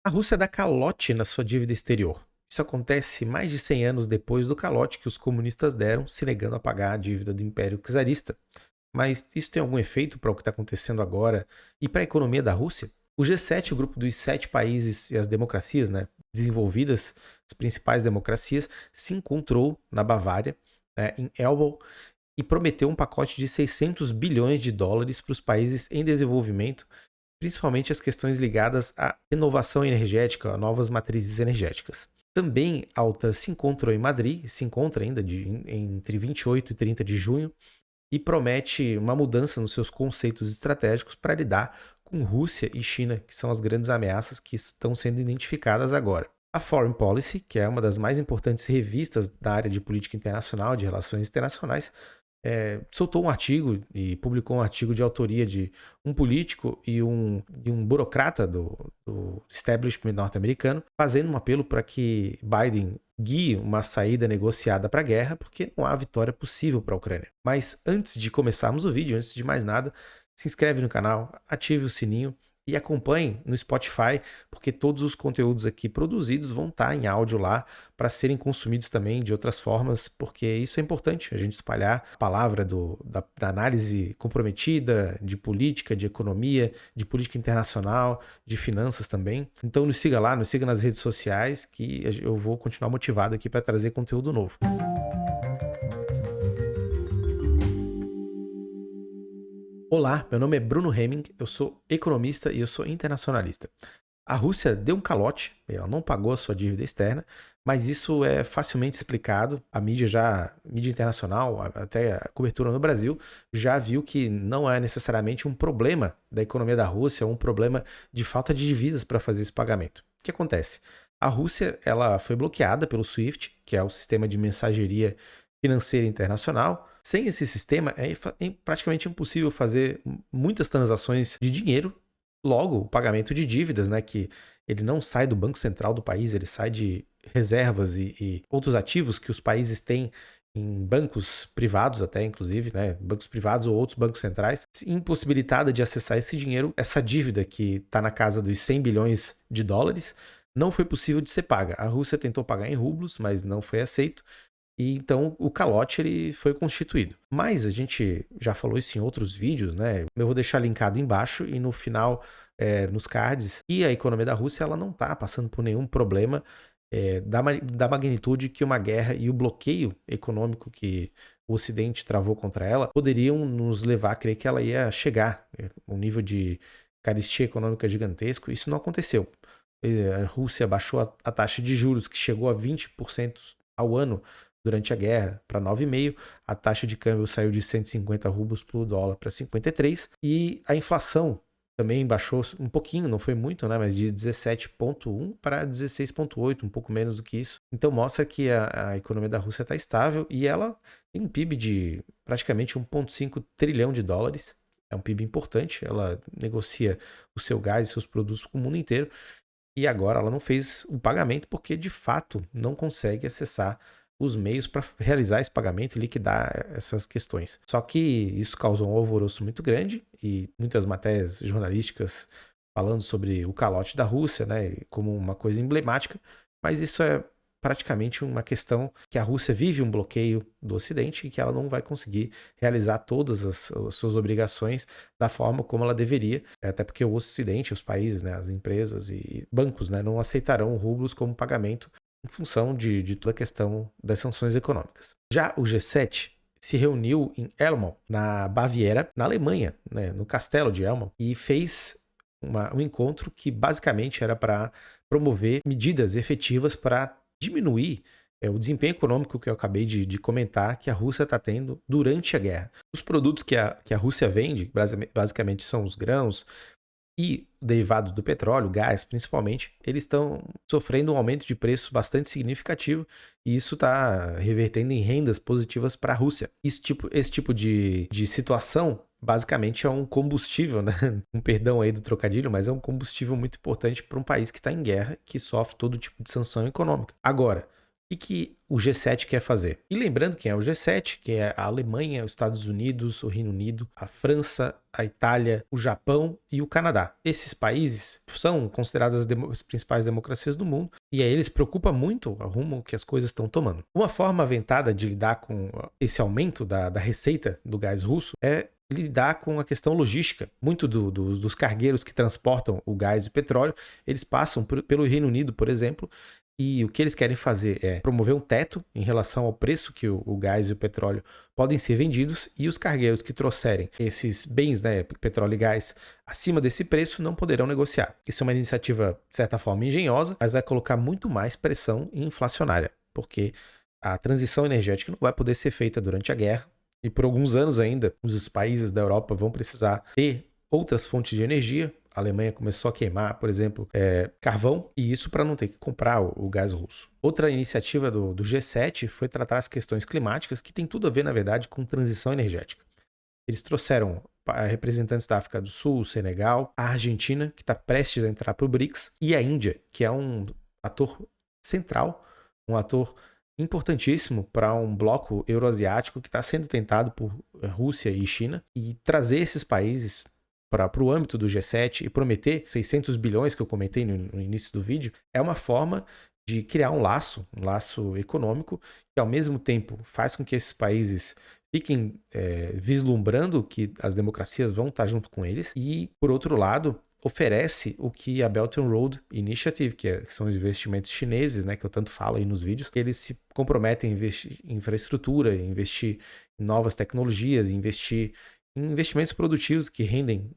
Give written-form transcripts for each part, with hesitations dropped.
A Rússia dá calote na sua dívida exterior. Isso acontece mais de 100 anos depois do calote que os comunistas deram, se negando a pagar a dívida do Império Czarista. Mas isso tem algum efeito para o que está acontecendo agora e para a economia da Rússia? O G7, o grupo dos 7 países e as democracias, né, desenvolvidas, as principais democracias, se encontrou na Bavária, em Elbau, e prometeu um pacote de 600 bilhões de dólares para os países em desenvolvimento, principalmente as questões ligadas à renovação energética, a novas matrizes energéticas. Também a OTAN se encontrou em Madrid, se encontra ainda entre 28 e 30 de junho, e promete uma mudança nos seus conceitos estratégicos para lidar com Rússia e China, que são as grandes ameaças que estão sendo identificadas agora. A Foreign Policy, que é uma das mais importantes revistas da área de política internacional, de relações internacionais, soltou um artigo e publicou um artigo de autoria de um político e um burocrata do establishment norte-americano, fazendo um apelo para que Biden guie uma saída negociada para a guerra, porque não há vitória possível para a Ucrânia. Mas antes de começarmos o vídeo, antes de mais nada, se inscreve no canal, ative o sininho e acompanhe no Spotify, porque todos os conteúdos aqui produzidos vão estar em áudio lá para serem consumidos também de outras formas, porque isso é importante, a gente espalhar a palavra da análise comprometida, de política, de economia, de política internacional, de finanças também. Então nos siga lá, nos siga nas redes sociais, que eu vou continuar motivado aqui para trazer conteúdo novo. Olá, meu nome é Bruno Hemming, eu sou economista e eu sou internacionalista. A Rússia deu um calote, ela não pagou a sua dívida externa, mas isso é facilmente explicado. A mídia internacional, até a cobertura no Brasil, já viu que não é necessariamente um problema da economia da Rússia, um problema de falta de divisas para fazer esse pagamento. O que acontece? A Rússia ela foi bloqueada pelo SWIFT, que é o sistema de mensageria financeira internacional. Sem esse sistema, é praticamente impossível fazer muitas transações de dinheiro. Logo, o pagamento de dívidas, né, que ele não sai do Banco Central do país, ele sai de reservas e outros ativos que os países têm em bancos privados até, inclusive, né, bancos privados ou outros bancos centrais, impossibilitada de acessar esse dinheiro, essa dívida que está na casa dos 100 bilhões de dólares, não foi possível de ser paga. A Rússia tentou pagar em rublos, mas não foi aceito. E então o calote ele foi constituído. Mas a gente já falou isso em outros vídeos, né? Eu vou deixar linkado embaixo e no final, nos cards, e a economia da Rússia ela não está passando por nenhum problema da magnitude que uma guerra e o bloqueio econômico que o Ocidente travou contra ela poderiam nos levar a crer que ela ia chegar a um nível de carestia econômica gigantesco. Isso não aconteceu. A Rússia baixou a taxa de juros, que chegou a 20% ao ano durante a guerra para 9,5%, a taxa de câmbio saiu de 150 rublos por dólar para 53, e a inflação também baixou um pouquinho, não foi muito, né, mas de 17,1 para 16,8, um pouco menos do que isso. Então mostra que a economia da Rússia está estável e ela tem um PIB de praticamente 1,5 trilhão de dólares. É um PIB importante, ela negocia o seu gás e seus produtos com o mundo inteiro, e agora ela não fez o pagamento porque de fato não consegue acessar os meios para realizar esse pagamento e liquidar essas questões. Só que isso causou um alvoroço muito grande e muitas matérias jornalísticas falando sobre o calote da Rússia, né, como uma coisa emblemática, mas isso é praticamente uma questão que a Rússia vive um bloqueio do Ocidente e que ela não vai conseguir realizar todas as suas obrigações da forma como ela deveria, até porque o Ocidente, os países, né, as empresas e bancos, né, não aceitarão rublos como pagamento em função de toda a questão das sanções econômicas. Já o G7 se reuniu em Elmau, na Baviera, na Alemanha, né, no castelo de Elmau, e fez um encontro que basicamente era para promover medidas efetivas para diminuir o desempenho econômico que eu acabei de comentar que a Rússia está tendo durante a guerra. Os produtos que a Rússia vende, basicamente são os grãos, e derivados do petróleo, gás principalmente, eles estão sofrendo um aumento de preço bastante significativo e isso está revertendo em rendas positivas para a Rússia. Esse tipo de situação basicamente é um combustível, né? Um perdão aí do trocadilho, mas é um combustível muito importante para um país que está em guerra, que sofre todo tipo de sanção econômica. Agora, e que o G7 quer fazer. E lembrando quem é o G7, que é a Alemanha, os Estados Unidos, o Reino Unido, a França, a Itália, o Japão e o Canadá. Esses países são considerados as principais democracias do mundo e a eles preocupa muito o rumo que as coisas estão tomando. Uma forma aventada de lidar com esse aumento da receita do gás russo é lidar com a questão logística. Muito dos cargueiros que transportam o gás e o petróleo, eles passam pelo Reino Unido, por exemplo, e o que eles querem fazer é promover um teto em relação ao preço que o gás e o petróleo podem ser vendidos, e os cargueiros que trouxerem esses bens, né, petróleo e gás, acima desse preço não poderão negociar. Isso é uma iniciativa, de certa forma, engenhosa, mas vai colocar muito mais pressão inflacionária, porque a transição energética não vai poder ser feita durante a guerra, e por alguns anos ainda, os países da Europa vão precisar ter outras fontes de energia. A Alemanha começou a queimar, por exemplo, carvão, e isso para não ter que comprar o gás russo. Outra iniciativa do G7 foi tratar as questões climáticas, que tem tudo a ver, na verdade, com transição energética. Eles trouxeram representantes da África do Sul, Senegal, a Argentina, que está prestes a entrar para o BRICS, e a Índia, que é um ator central, um ator importantíssimo para um bloco euroasiático que está sendo tentado por Rússia e China, e trazer esses países para o âmbito do G7 e prometer 600 bilhões que eu comentei no início do vídeo, é uma forma de criar um laço econômico, que ao mesmo tempo faz com que esses países fiquem vislumbrando que as democracias vão estar junto com eles, e, por outro lado, oferece o que a Belt and Road Initiative, que são os investimentos chineses, né, que eu tanto falo aí nos vídeos, que eles se comprometem a investir em infraestrutura, investir em novas tecnologias, investir em investimentos produtivos que rendem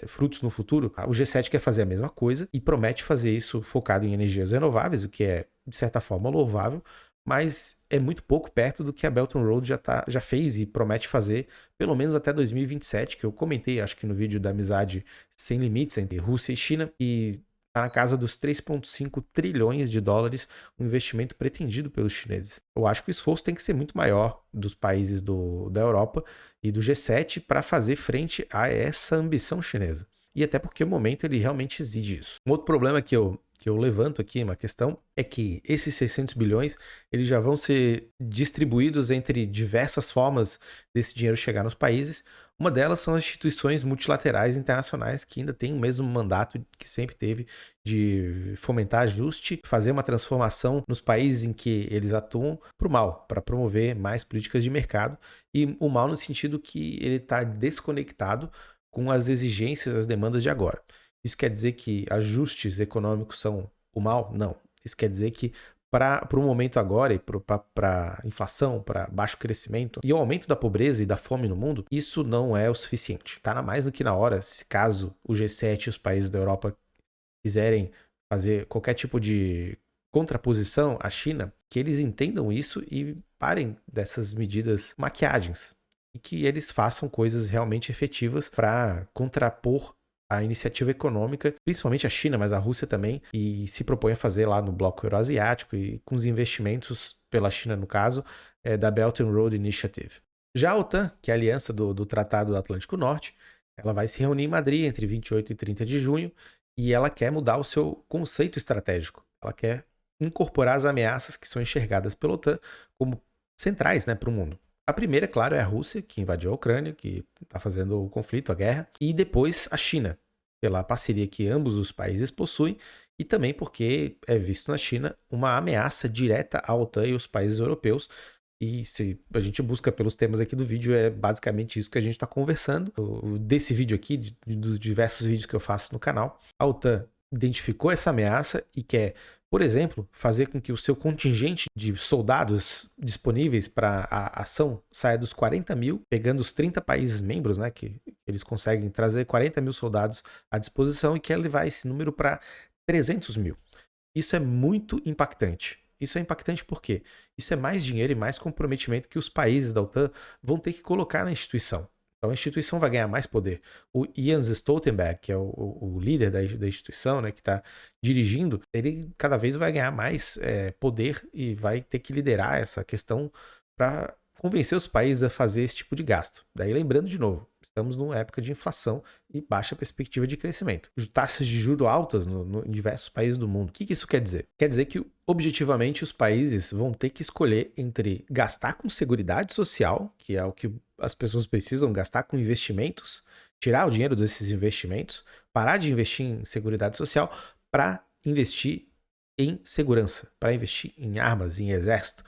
frutos no futuro. O G7 quer fazer a mesma coisa e promete fazer isso focado em energias renováveis, o que é, de certa forma, louvável, mas é muito pouco perto do que a Belt and Road já fez e promete fazer, pelo menos até 2027, que eu comentei, acho que no vídeo da amizade sem limites entre Rússia e China, e está na casa dos 3,5 trilhões de dólares, um investimento pretendido pelos chineses. Eu acho que o esforço tem que ser muito maior dos países da Europa e do G7 para fazer frente a essa ambição chinesa. E até porque o momento ele realmente exige isso. Um outro problema que eu levanto aqui, uma questão, é que esses 600 bilhões eles já vão ser distribuídos entre diversas formas desse dinheiro chegar nos países. Uma delas são as instituições multilaterais internacionais, que ainda têm o mesmo mandato que sempre teve de fomentar ajuste, fazer uma transformação nos países em que eles atuam para o mal, para promover mais políticas de mercado, e o mal no sentido que ele está desconectado com as exigências, as demandas de agora. Isso quer dizer que ajustes econômicos são o mal? Não. Isso quer dizer que para o momento agora e para a inflação, para baixo crescimento e o aumento da pobreza e da fome no mundo, isso não é o suficiente. Está mais do que na hora, se caso o G7 e os países da Europa quiserem fazer qualquer tipo de contraposição à China, que eles entendam isso e parem dessas medidas maquiagens e que eles façam coisas realmente efetivas para contrapor a iniciativa econômica, principalmente a China, mas a Rússia também, e se propõe a fazer lá no bloco euroasiático e com os investimentos pela China, no caso, da Belt and Road Initiative. Já a OTAN, que é a aliança do Tratado do Atlântico Norte, ela vai se reunir em Madrid entre 28 e 30 de junho e ela quer mudar o seu conceito estratégico. Ela quer incorporar as ameaças que são enxergadas pela OTAN como centrais, né, para o mundo. A primeira, claro, é a Rússia, que invadiu a Ucrânia, que está fazendo o conflito, a guerra, e depois a China, pela parceria que ambos os países possuem, e também porque é visto na China uma ameaça direta à OTAN e aos países europeus. E se a gente busca pelos temas aqui do vídeo, é basicamente isso que a gente está conversando. Desse vídeo aqui, dos diversos vídeos que eu faço no canal, a OTAN identificou essa ameaça e quer, por exemplo, fazer com que o seu contingente de soldados disponíveis para a ação saia dos 40 mil, pegando os 30 países membros, né, que eles conseguem trazer 40 mil soldados à disposição, e quer levar esse número para 300 mil. Isso é muito impactante. Isso é impactante porque isso é mais dinheiro e mais comprometimento que os países da OTAN vão ter que colocar na instituição. Então a instituição vai ganhar mais poder. O Jens Stoltenberg, que é o líder da instituição, né, que está dirigindo, ele cada vez vai ganhar mais poder e vai ter que liderar essa questão para convencer os países a fazer esse tipo de gasto. Daí lembrando de novo, estamos numa época de inflação e baixa perspectiva de crescimento. Taxas de juros altas em diversos países do mundo. O que isso quer dizer? Quer dizer que, objetivamente, os países vão ter que escolher entre gastar com seguridade social, que é o que as pessoas precisam, gastar com investimentos, tirar o dinheiro desses investimentos, parar de investir em seguridade social para investir em segurança, para investir em armas, em exército.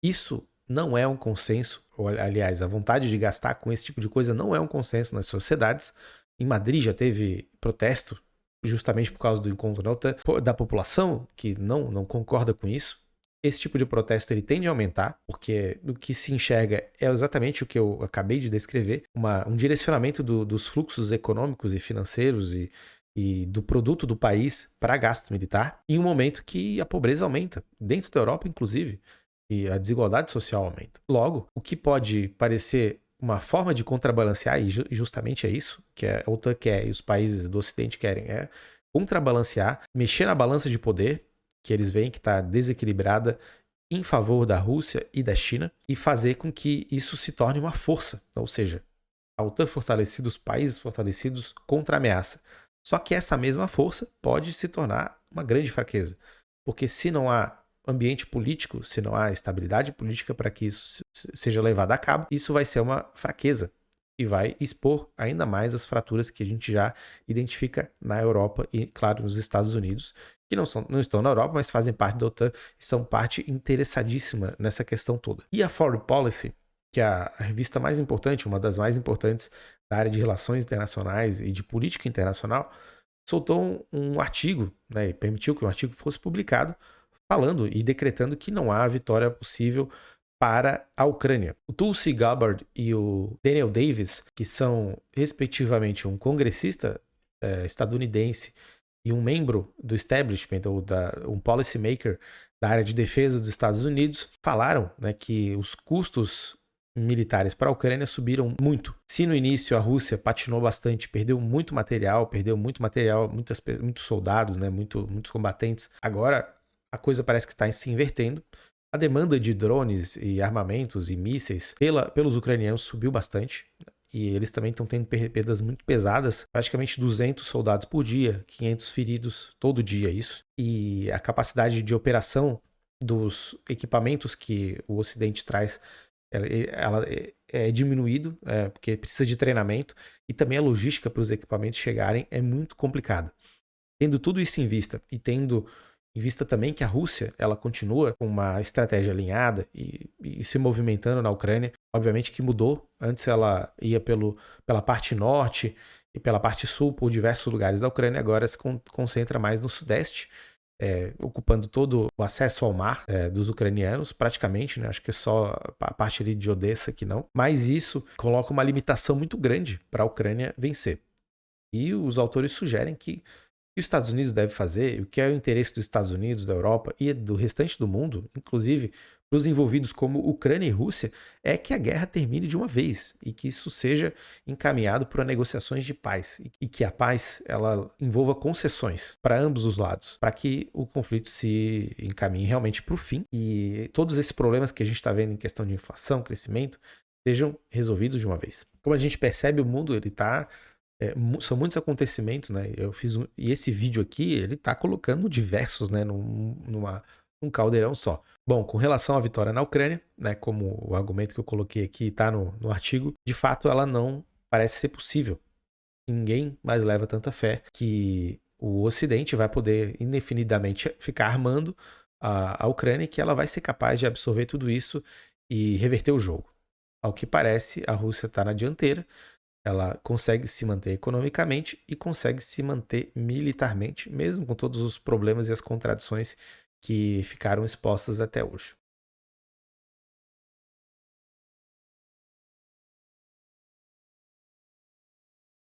Isso não é um consenso, ou, aliás, a vontade de gastar com esse tipo de coisa não é um consenso nas sociedades. Em Madrid já teve protesto justamente por causa do encontro da OTAN, da população que não concorda com isso. Esse tipo de protesto ele tende a aumentar, porque o que se enxerga é exatamente o que eu acabei de descrever, um direcionamento dos fluxos econômicos e financeiros e do produto do país para gasto militar, em um momento que a pobreza aumenta, dentro da Europa inclusive, e a desigualdade social aumenta. Logo, o que pode parecer uma forma de contrabalancear, e justamente é isso que a OTAN quer e os países do Ocidente querem, é contrabalancear, mexer na balança de poder, que eles veem que está desequilibrada em favor da Rússia e da China, e fazer com que isso se torne uma força, ou seja, a OTAN fortalecida, os países fortalecidos contra a ameaça. Só que essa mesma força pode se tornar uma grande fraqueza, porque se não há ambiente político, se não há estabilidade política para que isso seja levado a cabo, isso vai ser uma fraqueza e vai expor ainda mais as fraturas que a gente já identifica na Europa e, claro, nos Estados Unidos, que não estão na Europa, mas fazem parte da OTAN e são parte interessadíssima nessa questão toda. E a Foreign Policy, que é a revista mais importante, uma das mais importantes da área de relações internacionais e de política internacional, soltou um artigo, né, e permitiu que o artigo fosse publicado, falando e decretando que não há vitória possível para a Ucrânia. O Tulsi Gabbard e o Daniel Davis, que são respectivamente um congressista estadunidense e um membro do establishment ou um policymaker da área de defesa dos Estados Unidos, falaram, né, que os custos militares para a Ucrânia subiram muito. Se no início a Rússia patinou bastante, perdeu muito material, muitos soldados, né, muitos combatentes, agora a coisa parece que está se invertendo. A demanda de drones e armamentos e mísseis pelos ucranianos subiu bastante. E eles também estão tendo perdas muito pesadas, praticamente 200 soldados por dia, 500 feridos todo dia, isso. E a capacidade de operação dos equipamentos que o Ocidente traz, ela é diminuído, porque precisa de treinamento, e também a logística para os equipamentos chegarem é muito complicada. Tendo tudo isso em vista e tendo em vista também que a Rússia ela continua com uma estratégia alinhada e se movimentando na Ucrânia. Obviamente que mudou. Antes ela ia pela parte norte e pela parte sul por diversos lugares da Ucrânia. Agora se concentra mais no sudeste, ocupando todo o acesso ao mar dos ucranianos, praticamente, né? Acho que é só a parte ali de Odessa que não. Mas isso coloca uma limitação muito grande para a Ucrânia vencer. E os autores sugerem que os Estados Unidos deve fazer, o que é o interesse dos Estados Unidos, da Europa e do restante do mundo, inclusive para os envolvidos como Ucrânia e Rússia, é que a guerra termine de uma vez e que isso seja encaminhado para negociações de paz e que a paz ela envolva concessões para ambos os lados, para que o conflito se encaminhe realmente para o fim e todos esses problemas que a gente está vendo em questão de inflação, crescimento, sejam resolvidos de uma vez. Como a gente percebe, o mundo ele está são muitos acontecimentos, né? E esse vídeo aqui, ele tá colocando diversos, né, num caldeirão só. Bom, com relação à vitória na Ucrânia, né, como o argumento que eu coloquei aqui está no artigo, de fato ela não parece ser possível. Ninguém mais leva tanta fé que o Ocidente vai poder indefinidamente ficar armando a Ucrânia e que ela vai ser capaz de absorver tudo isso e reverter o jogo. Ao que parece, a Rússia está na dianteira. Ela consegue se manter economicamente e consegue se manter militarmente, mesmo com todos os problemas e as contradições que ficaram expostas até hoje.